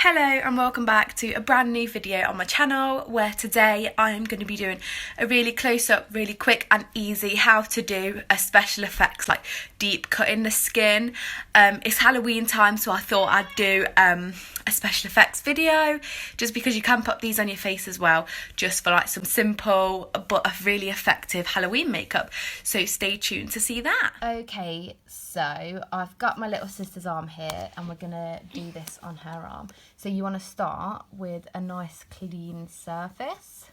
Hello and welcome back to a brand new video on my channel, where today I am going to be doing a really close-up, really quick and easy how to do a special effects, like deep cutting the skin. It's Halloween time, so I thought I'd do a special effects video, just because you can put these on your face as well, just for like some simple but a really effective Halloween makeup. So stay tuned to see that. Okay, so I've got my little sister's arm here and we're gonna do this on her arm. So you want to start with a nice clean surface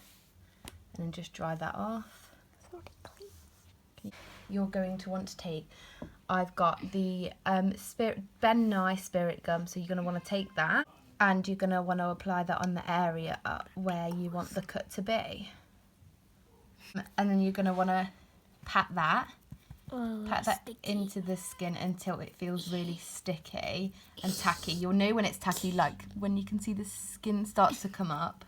and then just dry that off. You're going to want to take, I've got the Ben Nye Spirit Gum, so you're going to want to take that and you're going to want to apply that on the area where you want the cut to be. And then you're going to want to pat that into the skin until it feels really sticky and tacky. You'll know when it's tacky, like when you can see the skin starts to come up.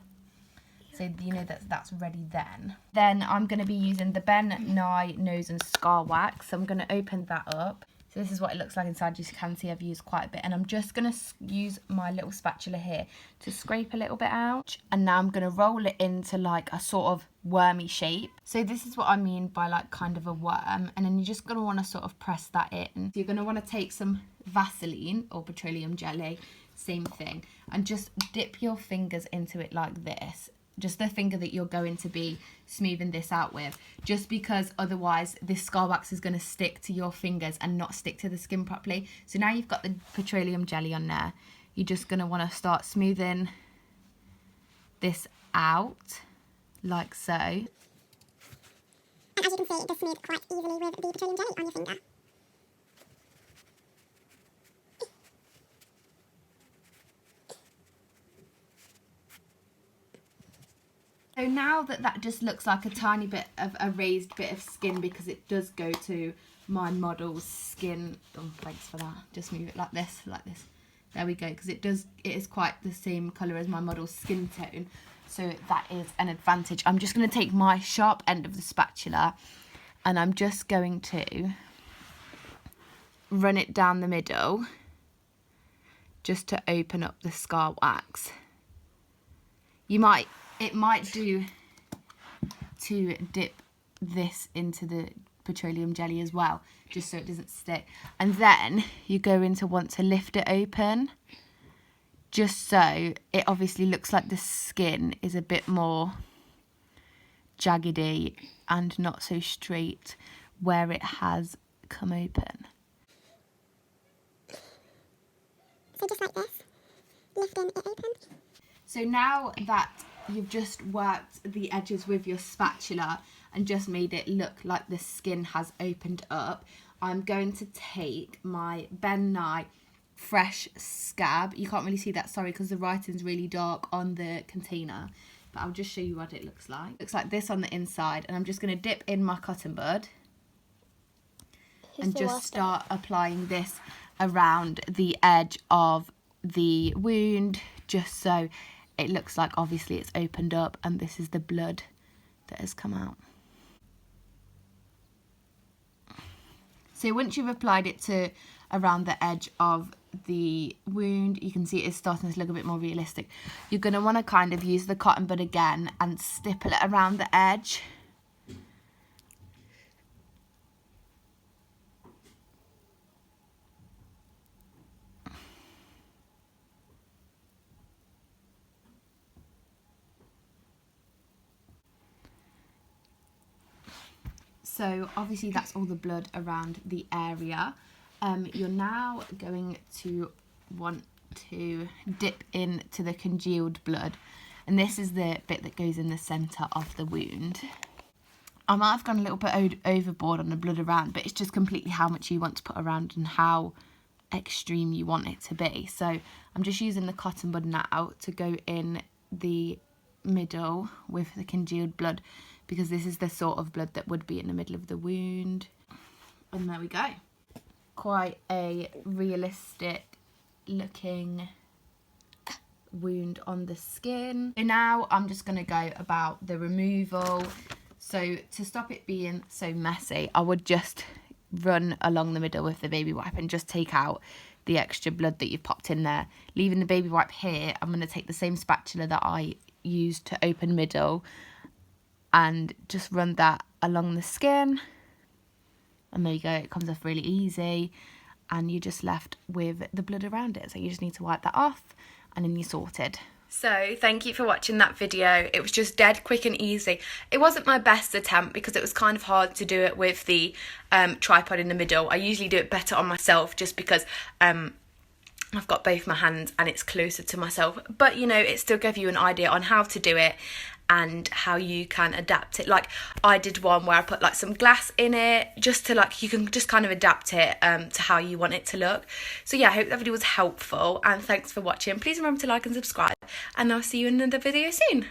So you know that's ready then. Then I'm going to be using the Ben Nye Nose and Scar Wax. So I'm going to open that up. So this is what it looks like inside. You can see I've used quite a bit. And I'm just going to use my little spatula here to scrape a little bit out. And now I'm going to roll it into like a sort of wormy shape. So this is what I mean by like kind of a worm. And then you're just going to want to sort of press that in. So you're going to want to take some Vaseline or petroleum jelly, same thing. And just dip your fingers into it like this. Just the finger that you're going to be smoothing this out with, just because otherwise this scar wax is going to stick to your fingers and not stick to the skin properly. So now you've got the petroleum jelly on there, you're just going to want to start smoothing this out like so. And as you can see, it does smooth quite easily with the petroleum jelly on your finger. So now that just looks like a tiny bit of a raised bit of skin, because it does go to my model's skin. Oh, thanks for that. Just move it like this, like this. There we go, because it is quite the same colour as my model's skin tone. So that is an advantage. I'm just going to take my sharp end of the spatula and I'm just going to run it down the middle just to open up the scar wax. It might do to dip this into the petroleum jelly as well, just so it doesn't stick. And then you're going to want to lift it open, just so it obviously looks like the skin is a bit more jaggedy and not so straight where it has come open. So just like this, lifting it open. So now that you've just worked the edges with your spatula and just made it look like the skin has opened up, I'm going to take my Ben Nye Fresh Scab. You can't really see that, sorry, because the writing's really dark on the container, but I'll just show you what it looks like. It looks like this on the inside, and I'm just going to dip in my cotton bud and just start applying this around the edge of the wound, just so it looks like obviously it's opened up and this is the blood that has come out. So once you've applied it to around the edge of the wound, you can see it's starting to look a bit more realistic. You're going to want to kind of use the cotton bud again and stipple it around the edge. So obviously that's all the blood around the area. You're now going to want to dip into the congealed blood, and this is the bit that goes in the centre of the wound. I might have gone a little bit overboard on the blood around, but it's just completely how much you want to put around and how extreme you want it to be. So I'm just using the cotton bud now to go in the middle with the congealed blood, because this is the sort of blood that would be in the middle of the wound. And there we go. Quite a realistic looking wound on the skin. So now I'm just going to go about the removal. So to stop it being so messy, I would just run along the middle with the baby wipe and just take out the extra blood that you've popped in there. Leaving the baby wipe here, I'm going to take the same spatula that I used to open middle and just run that along the skin. And there you go, it comes off really easy. And you're just left with the blood around it. So you just need to wipe that off and then you're sorted. So thank you for watching that video. It was just dead quick and easy. It wasn't my best attempt because it was kind of hard to do it with the tripod in the middle. I usually do it better on myself just because I've got both my hands and it's closer to myself. But you know, it still gave you an idea on how to do it and how you can adapt it. Like I did one where I put like some glass in it just to like, you can just kind of adapt it to how you want it to look. So yeah, I hope that video was helpful and thanks for watching. Please remember to like and subscribe and I'll see you in another video soon.